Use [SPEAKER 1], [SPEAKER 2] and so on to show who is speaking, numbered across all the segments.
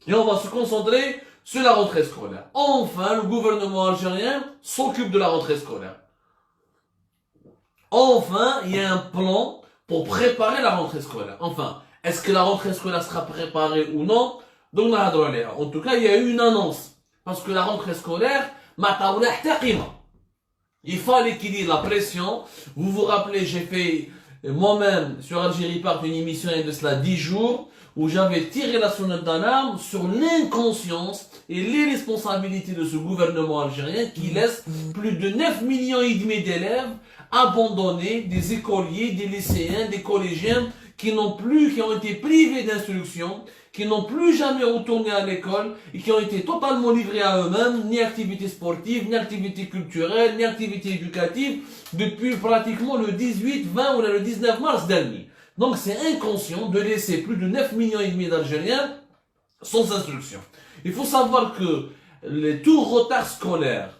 [SPEAKER 1] Et on va se concentrer sur la rentrée scolaire. Enfin, le gouvernement algérien s'occupe de la rentrée scolaire. Enfin, il y a un plan pour préparer la rentrée scolaire. Enfin, est-ce que la rentrée scolaire sera préparée ou non? Donc, en tout cas, il y a eu une annonce. Parce que la rentrée scolaire, il fallait qu'il y ait la pression. Vous vous rappelez, j'ai fait moi-même sur Algérie Part une émission il y a de cela 10 jours où j'avais tiré la sonnette d'alarme sur l'inconscience et l'irresponsabilité de ce gouvernement algérien qui laisse plus de 9 millions et demi d'élèves abandonnés, des écoliers, des lycéens, des collégiens qui ont été privés d'instruction, qui n'ont plus jamais retourné à l'école et qui ont été totalement livrés à eux-mêmes, ni activité sportive, ni activité culturelle, ni activité éducative, depuis pratiquement le 18, 20 ou le 19 mars dernier. Donc c'est inconscient de laisser plus de 9 millions et demi d'Algériens sans instruction. Il faut savoir que tout retard scolaire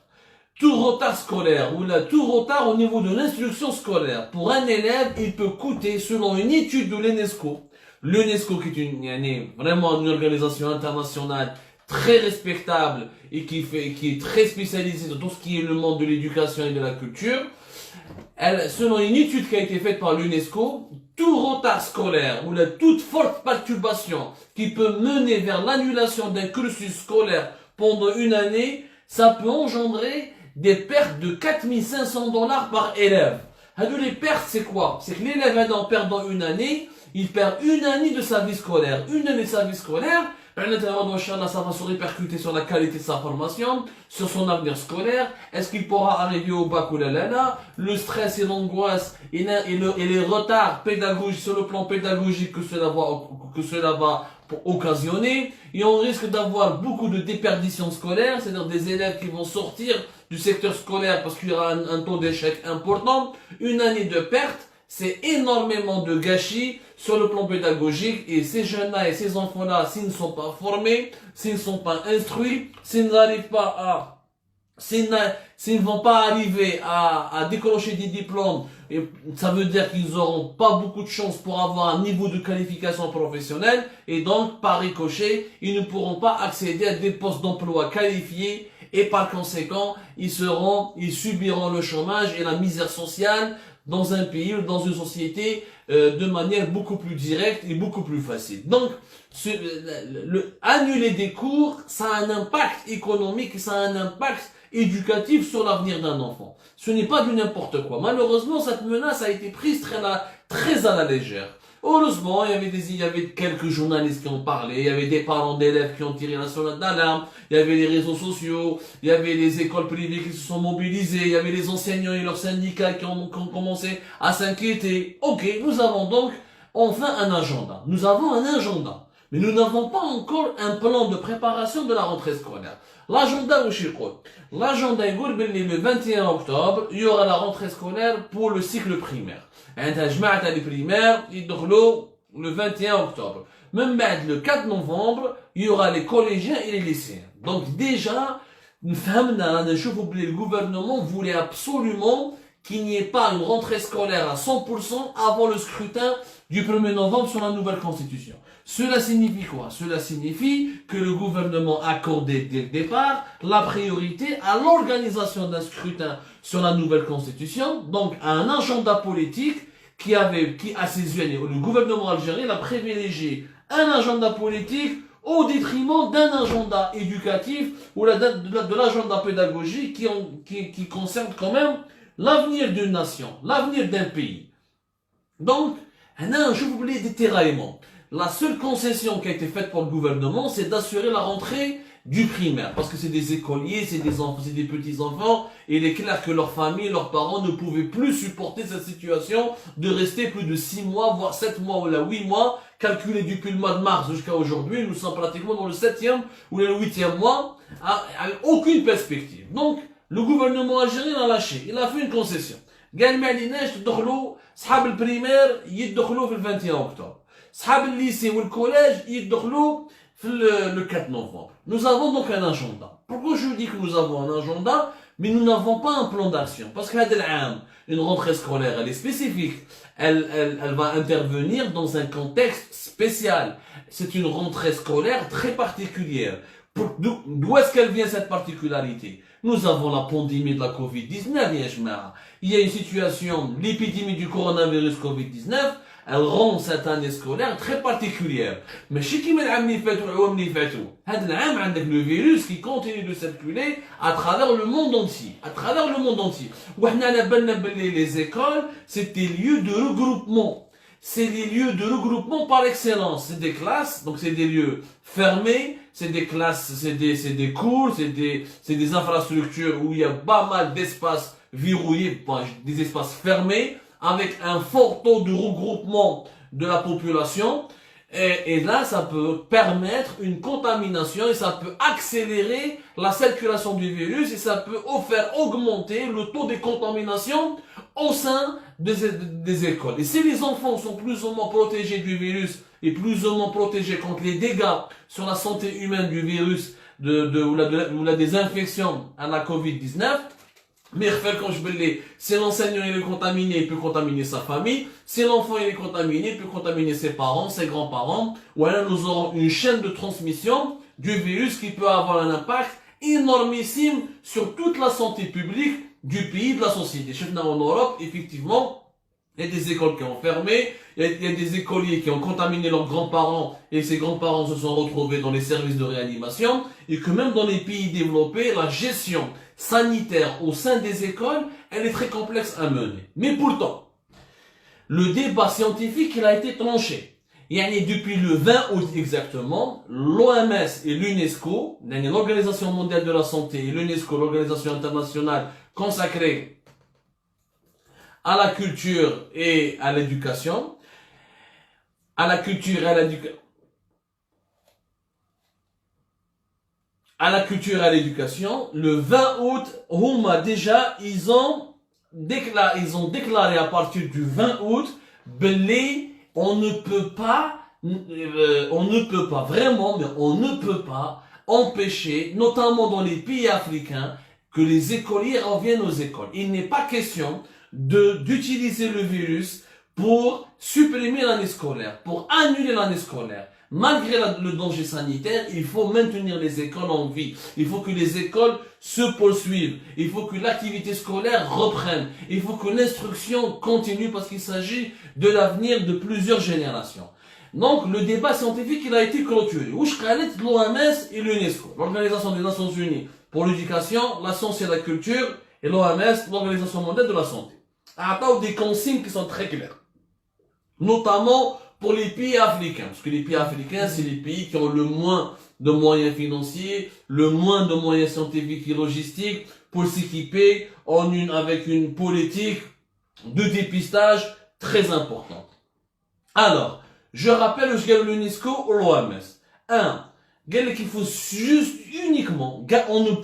[SPEAKER 1] ou tout retard au niveau de l'instruction scolaire, pour un élève, il peut coûter, selon une étude de l'UNESCO qui est vraiment une organisation internationale très respectable et qui est très spécialisée dans tout ce qui est le monde de l'éducation et de la culture. Selon une étude qui a été faite par l'UNESCO, tout retard scolaire ou toute forte perturbation qui peut mener vers l'annulation d'un cursus scolaire pendant une année, ça peut engendrer des pertes de 4 500 $ par élève. Les pertes, c'est quoi? C'est que l'élève, en perdant une année, il perd une année de sa vie scolaire. Une année de sa vie scolaire, ça va se répercuter sur la qualité de sa formation, sur son avenir scolaire. Est-ce qu'il pourra arriver au bac ou là? Le stress et l'angoisse et les retards pédagogiques sur le plan pédagogique que cela va occasionner. Et on risque d'avoir beaucoup de déperditions scolaires, c'est-à-dire des élèves qui vont sortir du secteur scolaire parce qu'il y aura un taux d'échec important. Une année de perte, c'est énormément de gâchis sur le plan pédagogique, et ces jeunes-là et ces enfants-là, s'ils ne sont pas formés, s'ils ne sont pas instruits, s'ils ne vont pas arriver à décrocher des diplômes, et ça veut dire qu'ils n'auront pas beaucoup de chance pour avoir un niveau de qualification professionnelle, et donc, par ricochet, ils ne pourront pas accéder à des postes d'emploi qualifiés, et par conséquent, ils subiront le chômage et la misère sociale dans un pays ou dans une société de manière beaucoup plus directe et beaucoup plus facile. Donc, annuler des cours, ça a un impact économique, ça a un impact éducatif sur l'avenir d'un enfant. Ce n'est pas du n'importe quoi. Malheureusement, cette menace a été prise très à la légère. Heureusement, il y avait quelques journalistes qui ont parlé, il y avait des parents d'élèves qui ont tiré la sonnette d'alarme, il y avait les réseaux sociaux, il y avait les écoles privées qui se sont mobilisées, il y avait les enseignants et leurs syndicats qui ont commencé à s'inquiéter. Ok, nous avons donc enfin un agenda. Nous avons un agenda. Mais nous n'avons pas encore un plan de préparation de la rentrée scolaire. L'agenda, le 21 octobre, il y aura la rentrée scolaire pour le cycle primaire. Les primaires, ils le 21 octobre. Même le 4 novembre, il y aura les collégiens et les lycéens. Donc déjà, le gouvernement voulait absolument qu'il n'y ait pas une rentrée scolaire à 100% avant le scrutin du 1er novembre sur la nouvelle constitution. Cela signifie quoi? Cela signifie que le gouvernement accordait dès le départ la priorité à l'organisation d'un scrutin sur la nouvelle constitution, donc à un agenda politique qui a ses yeux. Le gouvernement algérien a privilégié un agenda politique au détriment d'un agenda éducatif ou de l'agenda pédagogique qui concerne quand même l'avenir d'une nation, l'avenir d'un pays. Donc, je voulais des détaillements. La seule concession qui a été faite par le gouvernement, c'est d'assurer la rentrée du primaire. Parce que c'est des écoliers, c'est des enfants, c'est des petits-enfants. Et il est clair que leurs familles, leurs parents ne pouvaient plus supporter cette situation de rester plus de 6 mois, voire 7 mois ou 8 mois, calculés depuis le mois de mars jusqu'à aujourd'hui. Nous sommes pratiquement dans le 7e ou le 8e mois, avec aucune perspective. Donc, le gouvernement algérien a lâché. Il a fait une concession. قال ما عليناش تدخلوا صحاب البريمير يدخلوا في 21 octobre. صحاب الليسي والكوليج يدخلوا في le 4 novembre. Nous avons donc un agenda. Pourquoi je dis que nous avons un agenda, mais nous n'avons pas un plan d'action? Parce que هذا العام une rentrée scolaire, elle est spécifique. Elle va intervenir dans un contexte spécial. C'est une rentrée scolaire très particulière. D'où est-ce qu'elle vient cette particularité? Nous avons la pandémie de la Covid-19, il y a une situation, l'épidémie du coronavirus Covid-19, elle rend cette année scolaire très particulière. Mais chez qui le virus qui continue de circuler à travers le monde entier. À travers le monde entier. Les écoles, c'est des lieux de regroupement. C'est des lieux de regroupement par excellence. C'est des classes, donc c'est des lieux fermés, c'est des classes, c'est des cours, c'est des infrastructures où il y a pas mal d'espaces verrouillés, des espaces fermés, avec un fort taux de regroupement de la population. Et là, ça peut permettre une contamination et ça peut accélérer la circulation du virus et ça peut faire augmenter le taux de contamination au sein des écoles. Et si les enfants sont plus ou moins protégés du virus et plus ou moins protégés contre les dégâts sur la santé humaine du virus ou la désinfection à la Covid-19, mais quand je veux si l'enseignant est contaminé, il peut contaminer sa famille. Si l'enfant est contaminé, il peut contaminer ses parents, ses grands-parents. Ou alors nous aurons une chaîne de transmission du virus qui peut avoir un impact énormissime sur toute la santé publique du pays, de la société. En Europe, effectivement, il y a des écoles qui ont fermé, il y a des écoliers qui ont contaminé leurs grands-parents et ces grands-parents se sont retrouvés dans les services de réanimation et que même dans les pays développés, la gestion sanitaire au sein des écoles, elle est très complexe à mener. Mais pourtant, le débat scientifique, il a été tranché. Depuis le 20 août exactement, l'OMS et l'UNESCO, l'Organisation mondiale de la santé et l'UNESCO, l'organisation internationale consacrée à la culture et à l'éducation, à la culture et à l'éducation, le 20 août, ils ont déclaré à partir du 20 août, on ne peut pas empêcher, notamment dans les pays africains, que les écoliers reviennent aux écoles. Il n'est pas question d'utiliser le virus pour supprimer l'année scolaire, pour annuler l'année scolaire. Malgré le danger sanitaire, il faut maintenir les écoles en vie. Il faut que les écoles se poursuivent. Il faut que l'activité scolaire reprenne. Il faut que l'instruction continue parce qu'il s'agit de l'avenir de plusieurs générations. Donc, le débat scientifique, il a été clôturé. L'OMS et l'UNESCO, l'Organisation des Nations Unies pour l'éducation, la science et la culture, et l'OMS, l'Organisation mondiale de la santé. Attends des consignes qui sont très claires. Notamment pour les pays africains. Parce que les pays africains, c'est les pays qui ont le moins de moyens financiers, le moins de moyens scientifiques et logistiques pour s'équiper avec une politique de dépistage très importante. Alors, je rappelle l'UNESCO ou l'OMS. Qu'il faut juste uniquement,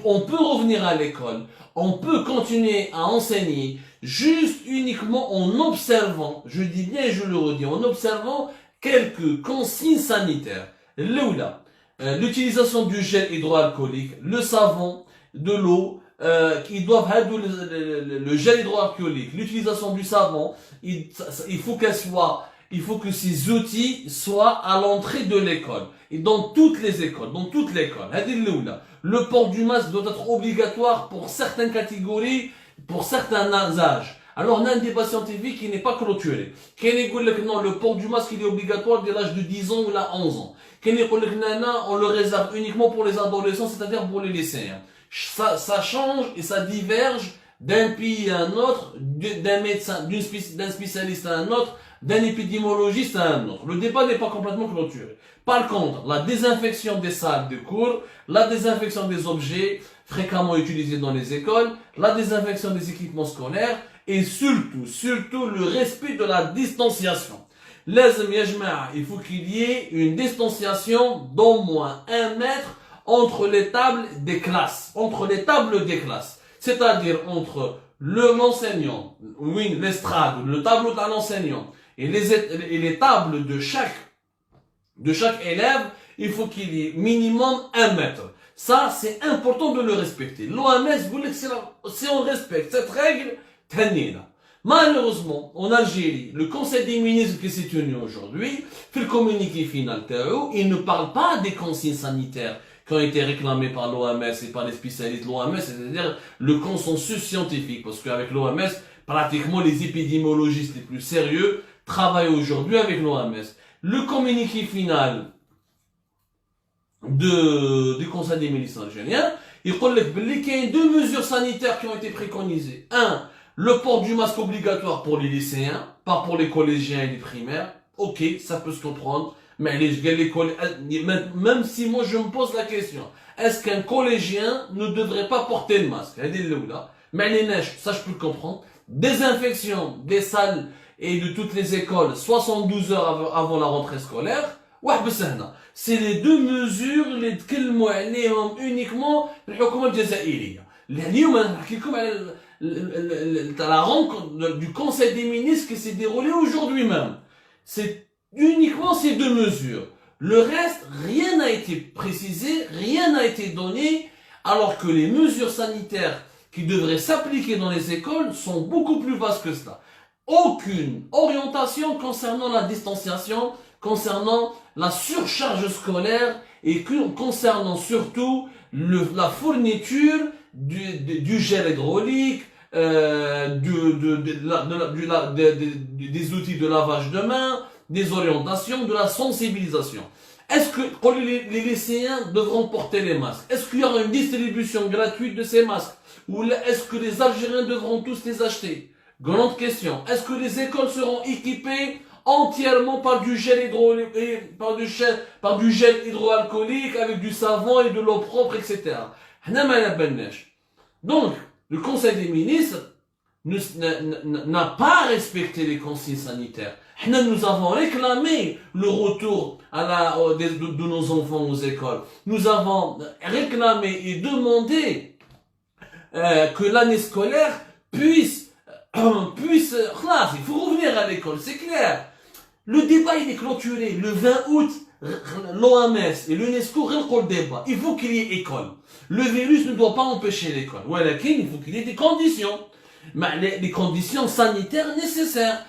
[SPEAKER 1] on peut revenir à l'école, on peut continuer à enseigner, juste uniquement en observant, je dis bien et je le redis, en observant quelques consignes sanitaires. L'utilisation du gel hydroalcoolique, le savon, de l'eau, le gel hydroalcoolique, l'utilisation du savon, il faut que ces outils soient à l'entrée de l'école. Et dans toutes les écoles, le port du masque doit être obligatoire pour certaines catégories, pour certains âges. Alors, on a un débat scientifique qui n'est pas clôturé. Non, le port du masque, il est obligatoire dès l'âge de 10 ans ou là 11 ans. On le réserve uniquement pour les adolescents, c'est-à-dire pour les lycéens. Ça change et ça diverge d'un pays à un autre, d'un médecin, d'un spécialiste à un autre, d'un épidémiologiste à un autre. Le débat n'est pas complètement clôturé. Par contre, la désinfection des salles de cours, la désinfection des objets fréquemment utilisés dans les écoles, la désinfection des équipements scolaires et surtout le respect de la distanciation. Il faut qu'il y ait une distanciation d'au moins 1 mètre entre les tables des classes. C'est-à-dire entre l'enseignant, l'estrade, le tableau d'un enseignant et les tables de chaque élève, il faut qu'il y ait minimum 1 mètre. Ça, c'est important de le respecter. L'OMS voulait que si on respecte cette règle, Malheureusement, en Algérie, le Conseil des ministres qui s'est tenu aujourd'hui, fait le communiqué final, il ne parle pas des consignes sanitaires qui ont été réclamées par l'OMS et par les spécialistes de l'OMS, c'est-à-dire le consensus scientifique, parce qu'avec l'OMS, pratiquement les épidémiologistes les plus sérieux travaillent aujourd'hui avec l'OMS. Le communiqué final du Conseil des ministres algériens, il dit qu'il y a deux mesures sanitaires qui ont été préconisées. Un, le port du masque obligatoire pour les lycéens, pas pour les collégiens et les primaires. Ok, ça peut se comprendre. Mais même si moi je me pose la question, est-ce qu'un collégien ne devrait pas porter le masque? Mais les neiges, ça je peux le comprendre. Désinfection des salles et de toutes les écoles 72 heures avant la rentrée scolaire. C'est les deux mesures les uniquement الحكومة الجزائرية. اليوم انا نحكي لكم على la rencontre du Conseil des ministres qui s'est déroulée aujourd'hui même. C'est uniquement ces deux mesures. Le reste, rien n'a été précisé, rien n'a été donné, alors que les mesures sanitaires qui devraient s'appliquer dans les écoles sont beaucoup plus vastes que cela. Aucune orientation concernant la distanciation, concernant la surcharge scolaire et concernant surtout la fourniture du gel hydraulique, des outils de lavage de mains, des orientations, de la sensibilisation. Est-ce que les lycéens devront porter les masques? Est-ce qu'il y aura une distribution gratuite de ces masques? Ou est-ce que les Algériens devront tous les acheter? Grande question. Est-ce que les écoles seront équipées entièrement par du gel par du gel hydroalcoolique avec du savon et de l'eau propre, etc. Donc, le Conseil des ministres n'a pas respecté les consignes sanitaires. Nous avons réclamé le retour de nos enfants aux écoles. Nous avons réclamé et demandé que l'année scolaire puisse, il faut revenir à l'école, c'est clair. Le débat il est clôturé. Le 20 août, l'OMS et l'UNESCO reprennent le débat. Il faut qu'il y ait école. Le virus ne doit pas empêcher l'école. Il faut qu'il y ait des conditions. Mais les conditions sanitaires nécessaires.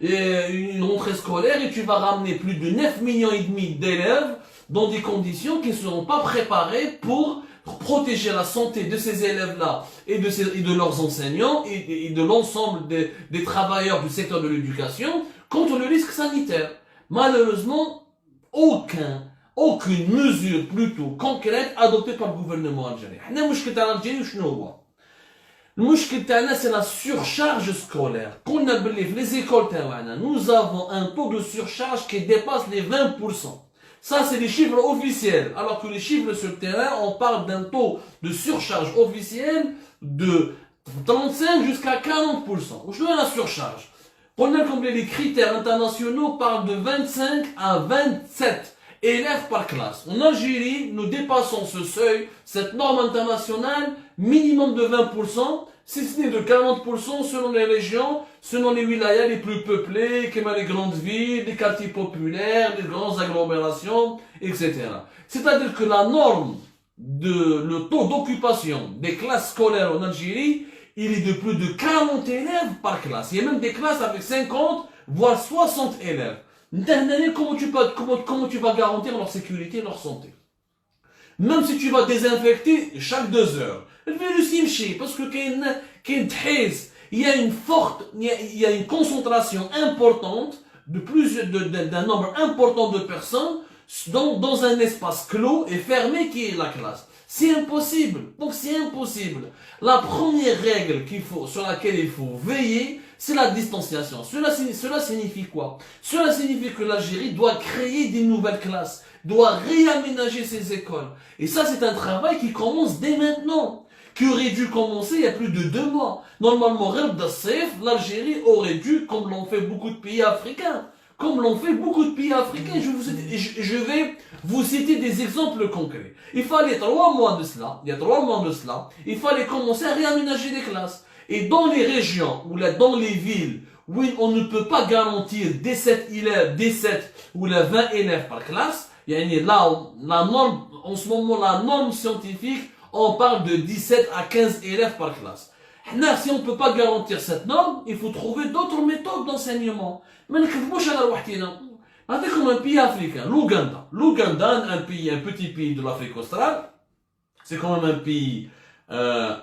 [SPEAKER 1] Une rentrée scolaire et tu vas ramener plus de 9,5 millions d'élèves dans des conditions qui ne seront pas préparées pour protéger la santé de ces élèves-là et de leurs enseignants et de l'ensemble des travailleurs du secteur de l'éducation contre le risque sanitaire. Malheureusement, aucune mesure plutôt concrète adoptée par le gouvernement algérien. C'est la surcharge scolaire. Les écoles, nous avons un taux de surcharge qui dépasse les 20%. Ça, c'est les chiffres officiels. Alors que les chiffres sur le terrain, on parle d'un taux de surcharge officiel de 35 jusqu'à 40%. Je donne la surcharge. Prenez comme les critères internationaux parlent de 25 à 27 élèves par classe. En Algérie, nous dépassons ce seuil, cette norme internationale, minimum de 20%, si ce n'est de 40% selon les régions, selon les wilayas les plus peuplées, comme les grandes villes, les quartiers populaires, les grandes agglomérations, etc. C'est-à-dire que la norme le taux d'occupation des classes scolaires en Algérie, il est de plus de 40 élèves par classe. Il y a même des classes avec 50, voire 60 élèves. Comment tu vas garantir leur sécurité et leur santé? Même si tu vas désinfecter chaque 2 heures. Le virus il parce que il y a une concentration importante d'un nombre important de personnes dans un espace clos et fermé qui est la classe. C'est impossible. Donc c'est impossible. La première règle sur laquelle il faut veiller, c'est la distanciation. Cela signifie quoi? Cela signifie que l'Algérie doit créer des nouvelles classes, doit réaménager ses écoles. Et ça, c'est un travail qui commence dès maintenant, qui aurait dû commencer il y a plus de 2 mois. Normalement, l'Algérie aurait dû, comme l'ont fait beaucoup de pays africains, je vais vous citer des exemples concrets. Il fallait 3 mois de cela, il fallait commencer à réaménager des classes. Et dans les régions, dans les villes, où on ne peut pas garantir 17 ou 20 élèves par classe, en ce moment, la norme scientifique, on parle de 17 à 15 élèves par classe. Si on ne peut pas garantir cette norme, il faut trouver d'autres méthodes d'enseignement. Mais ne كذبوش على روحنا. Comme un pays africain, l'Ouganda. L'Ouganda, un petit pays de l'Afrique australe, c'est quand même un pays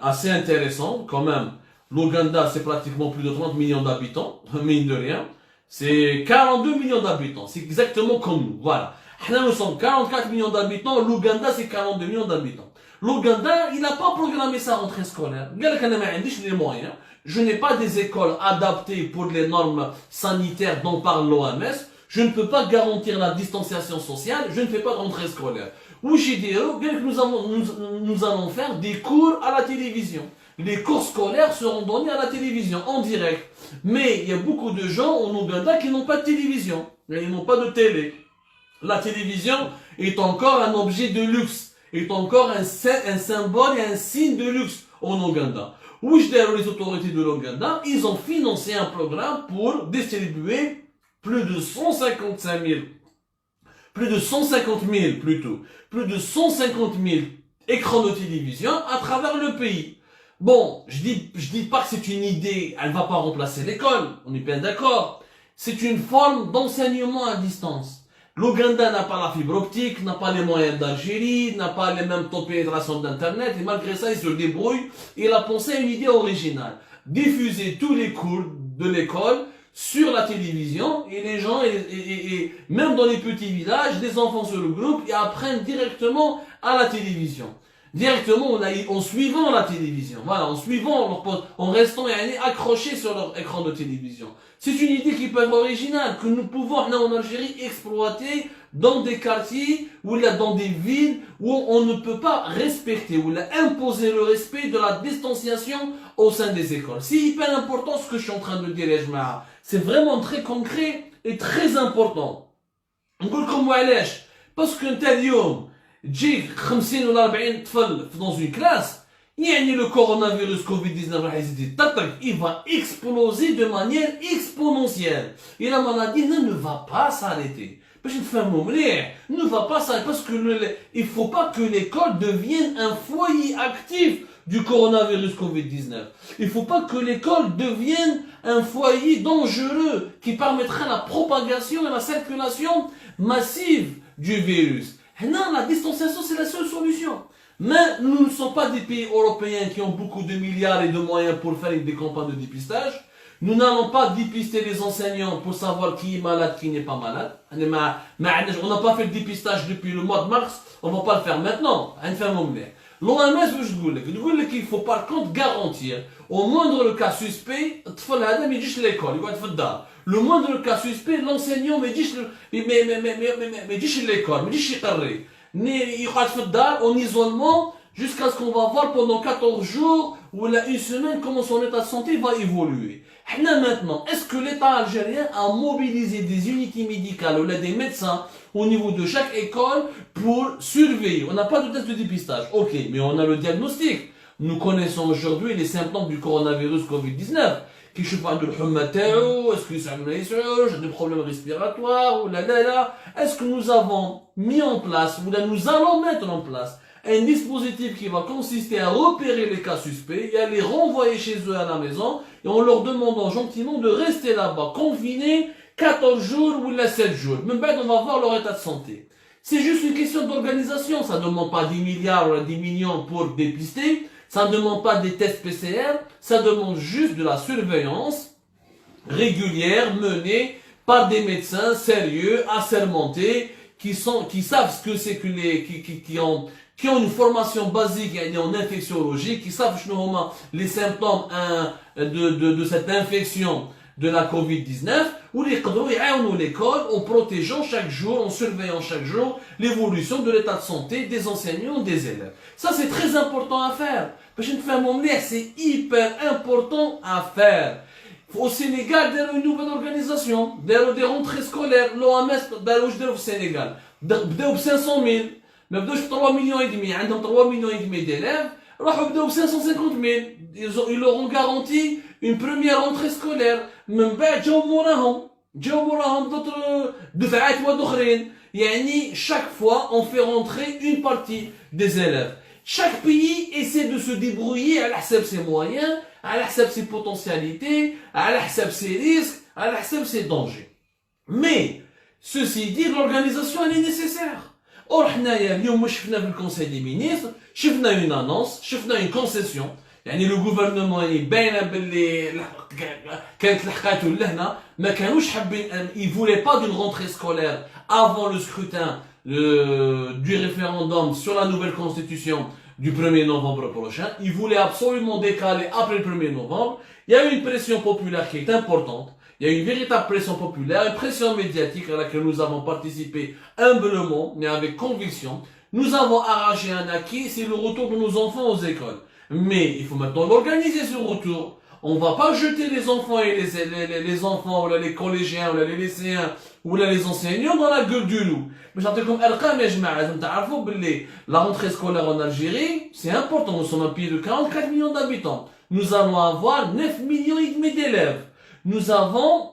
[SPEAKER 1] assez intéressant, quand même. L'Ouganda, c'est pratiquement plus de 30 millions d'habitants, mine de rien. C'est 42 millions d'habitants, c'est exactement comme nous, voilà. Nous sommes 44 millions d'habitants, l'Ouganda, c'est 42 millions d'habitants. L'Ouganda, il n'a pas programmé sa rentrée scolaire. Les moyens. Je n'ai pas des écoles adaptées pour les normes sanitaires dont parle l'OMS. Je ne peux pas garantir la distanciation sociale, je ne fais pas de rentrée scolaire. Ou j'ai dit, nous allons faire des cours à la télévision. Les cours scolaires seront donnés à la télévision, en direct. Mais il y a beaucoup de gens en Ouganda qui n'ont pas de télévision. Ils n'ont pas de télé. La télévision est encore un objet de luxe, est encore un symbole et un signe de luxe en Ouganda. Où je dis les autorités de l'Ouganda, ils ont financé un programme pour distribuer plus de 150 000 écrans de télévision à travers le pays. Bon, je dis pas que c'est une idée, elle va pas remplacer l'école, on est bien d'accord. C'est une forme d'enseignement à distance. L'Ouganda n'a pas la fibre optique, n'a pas les moyens d'Algérie, n'a pas les mêmes taux de pénétration d'internet, et malgré ça, il se débrouille. Il a pensé à une idée originale. Diffuser tous les cours de l'école sur la télévision, et les gens, et même dans les petits villages, les enfants se regroupent et apprennent directement à la télévision. Directement en suivant la télévision, voilà, en restant accrochés sur leur écran de télévision. C'est une idée qui peut être originale, que nous pouvons en Algérie exploiter dans des quartiers, ou là dans des villes où on ne peut pas respecter, ou là imposer le respect de la distanciation au sein des écoles. C'est hyper important ce que je suis en train de dire, les jma'a. C'est vraiment très concret et très important. On dit comme parce qu'un tel yom, تجيك 50 ولا 40 طفل dans une classe, يعني le coronavirus Covid-19 راح يزيد يطرطق, il va exploser de manière exponentielle. Et la maladie ne va pas s'arrêter. باش نفهموا مليح, ne va pas s'arrêter parce que il faut pas que l'école devienne un foyer actif du coronavirus Covid-19. Il faut pas que l'école devienne un foyer dangereux qui permettra la propagation et la circulation massive du virus. Non, la distanciation, c'est la seule solution. Mais nous ne sommes pas des pays européens qui ont beaucoup de milliards et de moyens pour faire des campagnes de dépistage. Nous n'allons pas dépister les enseignants pour savoir qui est malade, qui n'est pas malade. On n'a pas fait le dépistage depuis le mois de mars, on ne va pas le faire maintenant. L'OMS, je dis qu'il faut par contre garantir, au moindre cas suspect, le moindre cas suspect, l'enseignant me dit l'école, me dit en isolement jusqu'à ce qu'on va voir pendant 14 jours ou une semaine comment son état de santé va évoluer. Maintenant, est-ce que l'État algérien a mobilisé des unités médicales ou des médecins au niveau de chaque école pour surveiller? On n'a pas de test de dépistage, ok, mais on a le diagnostic. Nous connaissons aujourd'hui les symptômes du coronavirus Covid-19. Qui je parle de l'humateo, est-ce que ça j'ai des problèmes respiratoires, ou là. Est-ce que nous avons mis en place, ou là nous allons mettre en place un dispositif qui va consister à repérer les cas suspects et à les renvoyer chez eux à la maison et en leur demandant gentiment de rester là-bas, confinés 14 jours ou là 7 jours. Même on va voir leur état de santé. C'est juste une question d'organisation, ça ne demande pas 10 milliards ou 10 millions pour dépister. Ça ne demande pas des tests PCR, ça demande juste de la surveillance régulière menée par des médecins sérieux, assermentés, qui savent ce que c'est que qui ont une formation basique en infectiologie, qui savent les symptômes de cette infection de la Covid-19, où les l'école en protégeant chaque jour, en surveillant chaque jour l'évolution de l'état de santé des enseignants, des élèves. Ça, c'est très important à faire. C'est hyper important à faire. Au Sénégal, il y a une nouvelle organisation, des rentrées scolaires, l'OMS, au Sénégal. Il y a 500 000, mais il y a 3 millions et demi, il y a 3 millions et demi d'élèves, il y a 550 000. Ils leur ont garanti une première rentrée scolaire. من بعد جاو موراهم d'autres دفعات واخرين. يعني chaque fois on fait rentrer une partie des élèves. Chaque pays essaie de se débrouiller à la ses moyens على حساب ses potentialités, على حساب ses risques, على حساب ses dangers. Mais, ceci dit, l'organisation, elle est nécessaire. Or, حنايا اليوم شفنا في الكونساي دي مينيستر شفنا une annonce, شفنا une concession. يعني لو gouvernement باينه باللي كانت لحقاته لهنا ما كانوش حابين ils voulaient pas d'une rentrée scolaire avant le scrutin du référendum sur la nouvelle constitution du 1er novembre prochain. Ils voulaient absolument décaler après le 1er novembre. Il y a eu une pression populaire qui est importante. Il y a une véritable pression populaire, une pression médiatique à laquelle nous avons participé humblement, mais avec conviction. Nous avons arraché un acquis, c'est le retour de nos enfants aux écoles. Mais il faut maintenant l'organiser ce retour. On va pas jeter les enfants et les enfants, ou les collégiens, ou les lycéens, ou les enseignants dans la gueule du loup. Mais j'entends ارقام يا جماعه لازم تعرفوا باللي la rentrée scolaire en Algérie, c'est important. Nous sommes un pays de 44 millions d'habitants. Nous allons avoir 9 millions et demi d'élèves. Nous avons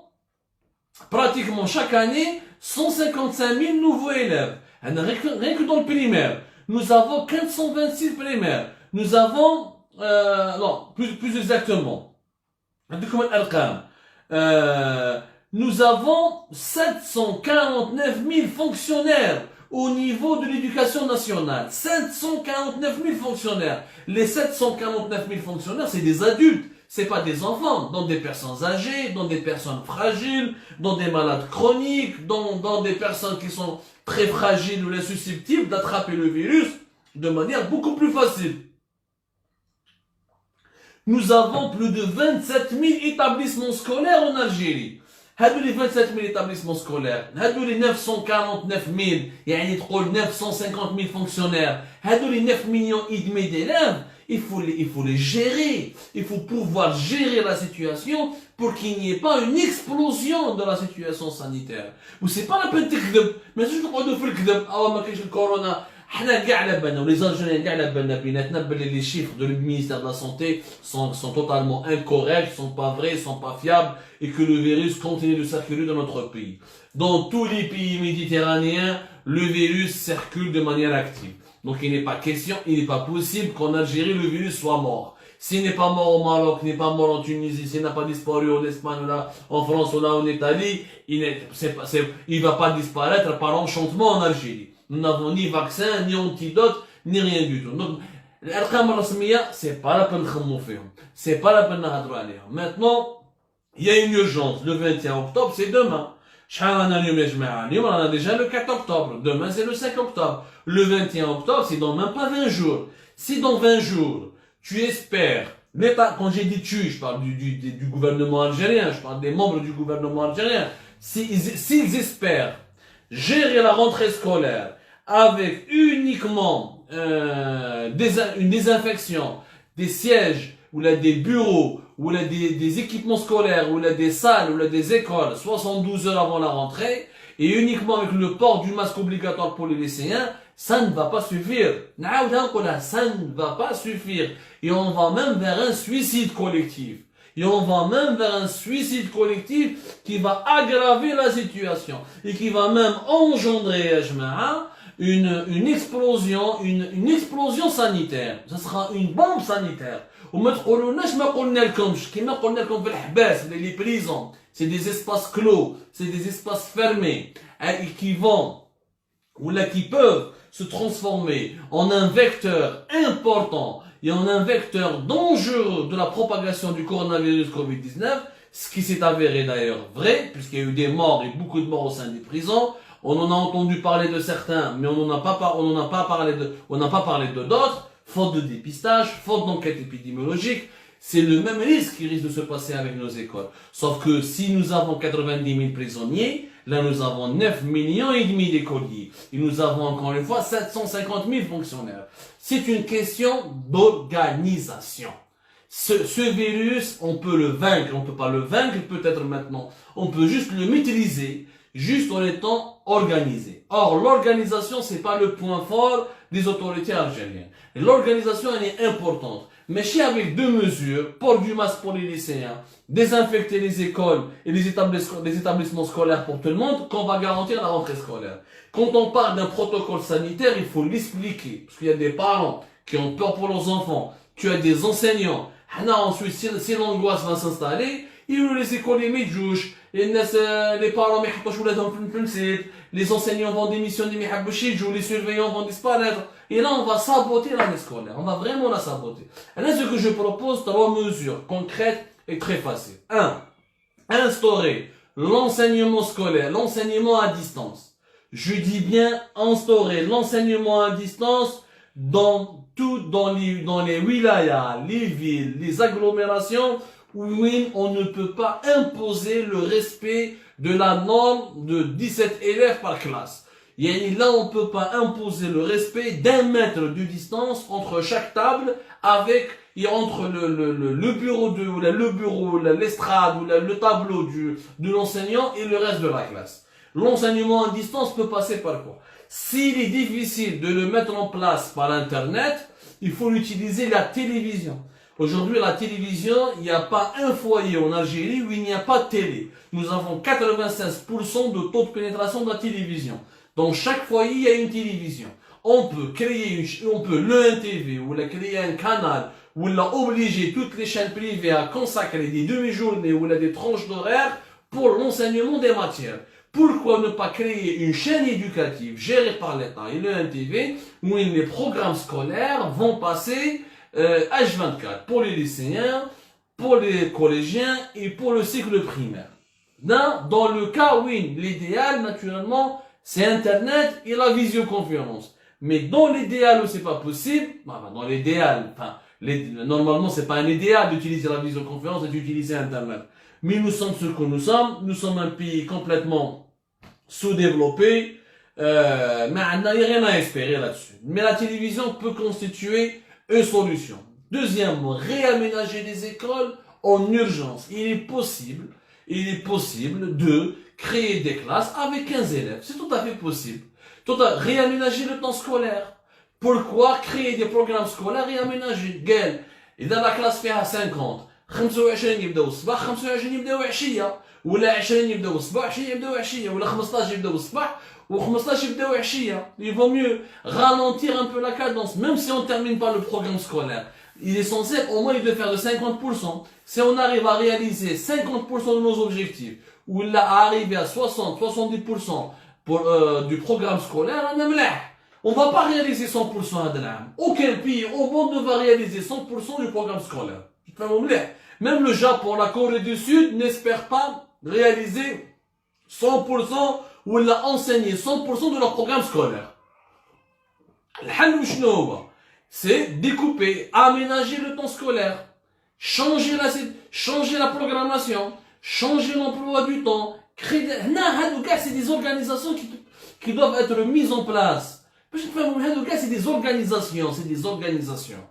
[SPEAKER 1] pratiquement chaque année 155 000 nouveaux élèves. Rien que dans le primaire. Nous avons 426 primaires. Nous avons, non, plus exactement. Nous avons 749 000 fonctionnaires au niveau de l'éducation nationale. 749 000 fonctionnaires. Les 749 000 fonctionnaires, c'est des adultes. C'est pas des enfants, dans des personnes âgées, dans des personnes fragiles, dans des malades chroniques, dans des personnes qui sont très fragiles ou susceptibles d'attraper le virus de manière beaucoup plus facile. Nous avons plus de 27 000 établissements scolaires en Algérie. هادو les 27 000 établissements scolaires, هادو les 949 000, يعني تقول 950 000 fonctionnaires, هادو les 9 millions et demi d'élèves, il faut les gérer. Il faut pouvoir gérer la situation pour qu'il n'y ait pas une explosion de la situation sanitaire. Ou c'est pas la peine de تكذب. ما تجيش نقعدوا في الكذب. ما كاينش الكورونا. حنا كاع على بالنا ولي زالجيريان كاع على بالنا بيناتنا باللي les chiffres du ministère de la santé sont totalement incorrects, sont pas vrais, sont pas fiables et que le virus continue de circuler dans notre pays. Dans tous les pays méditerranéens, le virus circule de manière active. Donc il n'est pas question, il n'est pas possible qu'en Algérie le virus soit mort. S'il n'est pas mort au Maroc, n'est pas mort en Tunisie, s'il n'a pas disparu en Espagne ou là, en France ou là en Italie, il va pas disparaître par enchantement en Algérie. Nous n'avons ni vaccin, ni antidote, ni rien du tout. Donc, الأرقام الرسمية, c'est pas la peine de نخمو فيهم. C'est pas la peine de نهضروا عليهم. Maintenant, il y a une urgence. Le 21 octobre, c'est demain. شحال رانا اليوم يا جماعة؟ اليوم رانا déjà le 4 octobre. Demain, c'est le 5 octobre. Le 21 octobre, c'est dans même pas 20 jours. Si dans 20 jours, tu espères, quand j'ai dit tu, je parle du gouvernement algérien, je parle des membres du gouvernement algérien, s'ils espèrent gérer la rentrée scolaire avec uniquement une désinfection des sièges, ou là des bureaux, ou là des équipements scolaires, ou là des salles, ou là des écoles, 72 heures avant la rentrée, et uniquement avec le port du masque obligatoire pour les lycéens, ça ne va pas suffire. Ça ne va pas suffire. Et on va même vers un suicide collectif. Et on va même vers un suicide collectif qui va aggraver la situation. Et qui va même engendrer, une explosion sanitaire. Ça sera une bombe sanitaire. وما تقولوناش ما قلنا لكمش كيما قلنا لكم في الحباس les prisons c'est des espaces clos, c'est des espaces fermés qui vont ou là qui peuvent se transformer en un vecteur important et en un vecteur dangereux de la propagation du coronavirus Covid-19, ce qui s'est avéré d'ailleurs vrai puisqu'il y a eu des morts et beaucoup de morts au sein des prisons. On en a entendu parler de certains, mais on n'a pas parlé de d'autres. Faute de dépistage, faute d'enquête épidémiologique, c'est le même risque qui risque de se passer avec nos écoles. Sauf que si nous avons 90 000 prisonniers, là nous avons 9 millions et demi d'écoliers. Et nous avons encore une fois 750 000 fonctionnaires. C'est une question d'organisation. Ce virus, on peut le vaincre, on peut pas le vaincre peut-être maintenant. On peut juste le maîtriser, juste en étant organisé. Or, l'organisation, c'est pas le point fort des autorités algériennes. Et l'organisation, elle est importante. Mais si avec deux mesures, port du masque pour les lycéens, désinfecter les écoles et les établissements scolaires pour tout le monde, qu'on va garantir la rentrée scolaire. Quand on parle d'un protocole sanitaire, il faut l'expliquer. Parce qu'il y a des parents qui ont peur pour leurs enfants. Tu as des enseignants. Ensuite, si l'angoisse va s'installer, les écoles les médjouches, les parents les enseignants vont démissionner, les surveillants vont disparaître. Et là, on va saboter l'année scolaire. On va vraiment la saboter. Et là, ce que je propose, 3 mesures concrètes et très faciles. 1. Instaurer l'enseignement scolaire, l'enseignement à distance. Je dis bien instaurer l'enseignement à distance dans les wilayas, les villes, les agglomérations où on ne peut pas imposer le respect de la norme de 17 élèves par classe. Et là, on ne peut pas imposer le respect d'1 mètre de distance entre chaque table et entre le bureau, l'estrade ou le tableau de l'enseignant et le reste de la classe. L'enseignement à distance peut passer par quoi? S'il est difficile de le mettre en place par Internet, il faut utiliser la télévision. Aujourd'hui, la télévision, il n'y a pas un foyer en Algérie où il n'y a pas de télé. Nous avons 96% de taux de pénétration de la télévision. Dans chaque foyer, il y a une télévision. On peut le NTV, ou créer un canal, ou obliger toutes les chaînes privées à consacrer des demi-journées ou des tranches d'horaire pour l'enseignement des matières. Pourquoi ne pas créer une chaîne éducative gérée par l'État et le NTV où les programmes scolaires vont passer H24 pour les lycéens, pour les collégiens et pour le cycle primaire. Dans le cas où l'idéal, naturellement, c'est Internet et la visioconférence. Mais dans l'idéal où c'est pas possible, dans l'idéal, normalement c'est pas un idéal d'utiliser la visioconférence et d'utiliser Internet. Mais nous sommes ce que nous sommes un pays complètement sous-développé, mais il n'y a rien à espérer là-dessus. Mais la télévision peut constituer une solution. Deuxièmement, réaménager les écoles en urgence. Il est possible de créer des classes avec 15 élèves. C'est tout à fait possible. Réaménager le temps scolaire. Pourquoi créer des programmes scolaires réaménagés? Et dans la classe fait à 50. 25 يبداو الصباح 25 يبداو عشيه ولا 20 يبداو الصباح 20 يبداو عشيه ولا 15 يبداو الصباح و15 يبداو عشيه. Il vaut mieux ralentir un peu la cadence même si on ne termine pas le programme scolaire. Il est censé au moins de faire de 50%. Si on arrive à réaliser 50% de nos objectifs ou à arriver à 60-70% du programme scolaire, on ne va pas réaliser 100% à l'âme. Aucun pays au monde ne va réaliser 100% du programme scolaire. Même le Japon, la Corée du Sud n'espère pas réaliser 100% ou enseigner 100% de leur programme scolaire. C'est découper, aménager le temps scolaire, changer la programmation, changer l'emploi du temps, créer c'est des organisations qui doivent être mises en place. C'est des organisations.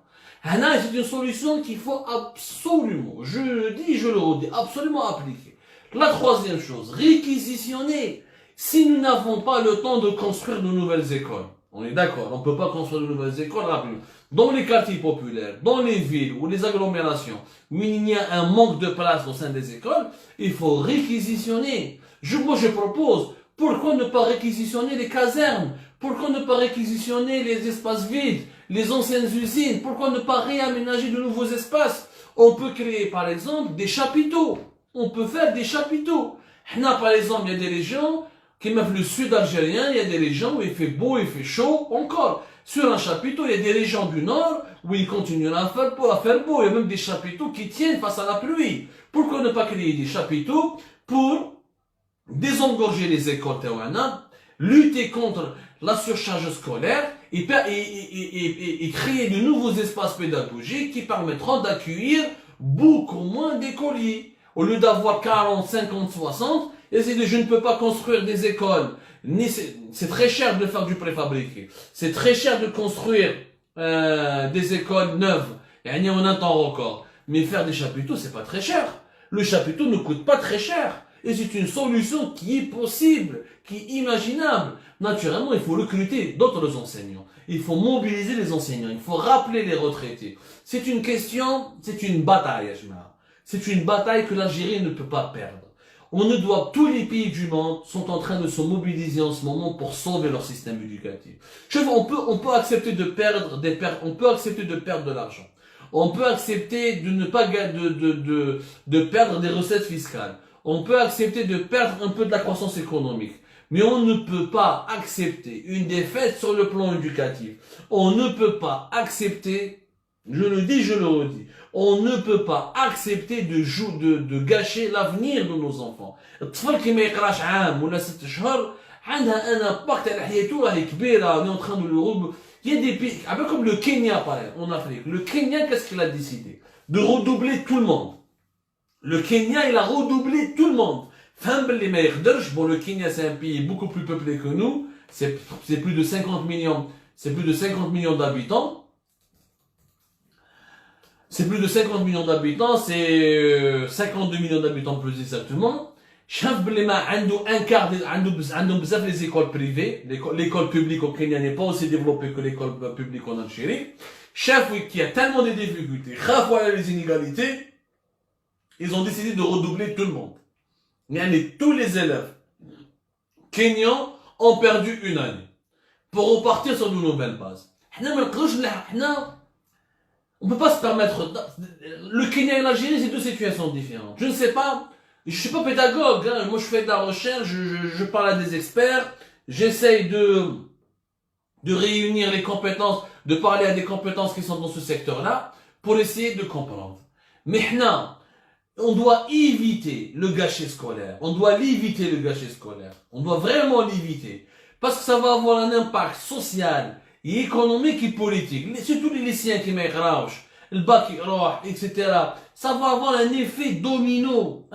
[SPEAKER 1] C'est une solution qu'il faut absolument, je le redis, absolument appliquer. La troisième chose, réquisitionner. Si nous n'avons pas le temps de construire de nouvelles écoles, on est d'accord, on ne peut pas construire de nouvelles écoles rapidement. Dans les quartiers populaires, dans les villes ou les agglomérations, où il y a un manque de place au sein des écoles, il faut réquisitionner. Moi je propose, pourquoi ne pas réquisitionner les casernes? Pourquoi ne pas réquisitionner les espaces vides, les anciennes usines? Pourquoi ne pas réaménager de nouveaux espaces? On peut créer par exemple des chapiteaux. On peut faire des chapiteaux. Par exemple, il y a des régions, qui même le sud algérien, il y a des régions où il fait beau, il fait chaud encore. Sur un chapiteau, il y a des régions du nord où il continue à faire beau. Il y a même des chapiteaux qui tiennent face à la pluie. Pourquoi ne pas créer des chapiteaux pour désengorger les écoles taouanas, lutter contre la surcharge scolaire et créer de nouveaux espaces pédagogiques qui permettront d'accueillir beaucoup moins d'écoliers. Au lieu d'avoir 40, 50, 60, je ne peux pas construire des écoles. C'est très cher de faire du préfabriqué. C'est très cher de construire des écoles neuves. Et on a un temps record. Mais faire des chapiteaux, c'est pas très cher. Le chapiteau ne coûte pas très cher. Et c'est une solution qui est possible, qui est imaginable. Naturellement, il faut recruter d'autres enseignants. Il faut mobiliser les enseignants. Il faut rappeler les retraités. C'est une bataille, Ajma. C'est une bataille que l'Algérie ne peut pas perdre. Tous les pays du monde sont en train de se mobiliser en ce moment pour sauver leur système éducatif. On peut accepter de perdre de l'argent. On peut accepter de ne pas de perdre des recettes fiscales. On peut accepter de perdre un peu de la croissance économique. Mais on ne peut pas accepter une défaite sur le plan éducatif. On ne peut pas accepter, je le dis, je le redis, on ne peut pas accepter de gâcher l'avenir de nos enfants. الطفل كي ما يقراش عام ولا 6 شهور عندها un impact على حياته راهي كبيرة. On est en train de le... Il y a des pays, un peu comme le Kenya par exemple, en Afrique. Le Kenya, qu'est-ce qu'il a décidé? De redoubler tout le monde. Le Kenya, il a redoublé tout le monde. Bon, le Kenya, c'est un pays beaucoup plus peuplé que nous. C'est plus de 50 millions. C'est plus de 50 millions d'habitants. C'est plus de 50 millions d'habitants. C'est 52 millions d'habitants plus exactement. شاف بلي ما عنده un quart عندهم بزاف les écoles privées. L'école publique au Kenya n'est pas aussi développée que l'école publique en Algérie. Chef qu'il y a tellement de difficultés, les inégalités, ils ont décidé de redoubler tout le monde. Mais tous les élèves kenyans ont perdu une année pour repartir sur de nouvelles bases. On peut pas se permettre. Le Kenya et l'Algérie, c'est deux situations différentes. Je ne sais pas. Je suis pas pédagogue, hein. Moi je fais de la recherche, je parle à des experts, j'essaye de réunir les compétences, de parler à des compétences qui sont dans ce secteur-là, pour essayer de comprendre. Maintenant, on doit éviter le gâchis scolaire, on doit l'éviter le gâchis scolaire, on doit vraiment l'éviter, parce que ça va avoir un impact social, et économique et politique, surtout les lycéens qui m'écrachent, le bac, etc. Ça va avoir un effet domino.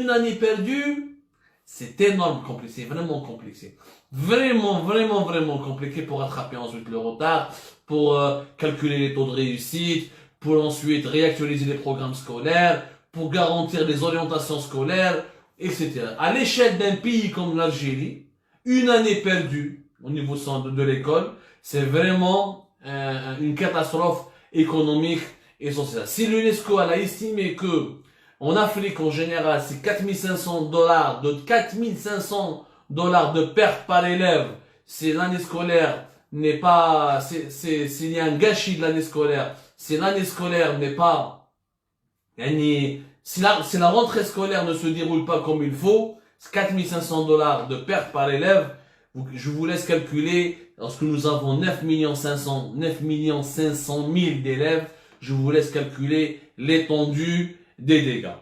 [SPEAKER 1] Une année perdue, c'est énorme, compliqué, c'est vraiment compliqué. Vraiment compliqué pour rattraper ensuite le retard, pour calculer les taux de réussite, pour ensuite réactualiser les programmes scolaires, pour garantir les orientations scolaires, etc. À l'échelle d'un pays comme l'Algérie, une année perdue au niveau de l'école, c'est vraiment une catastrophe économique et sociale. Si l'UNESCO a estimé que en Afrique en général, c'est $4 500 de perte par élève, si l'année scolaire n'est pas, s'il y a un gâchis de l'année scolaire, si l'année scolaire n'est pas, si la rentrée scolaire ne se déroule pas comme il faut, $4 500 de perte par élève. Je vous laisse calculer, lorsque nous avons 9 500 000 d'élèves, je vous laisse calculer l'étendue des dégâts.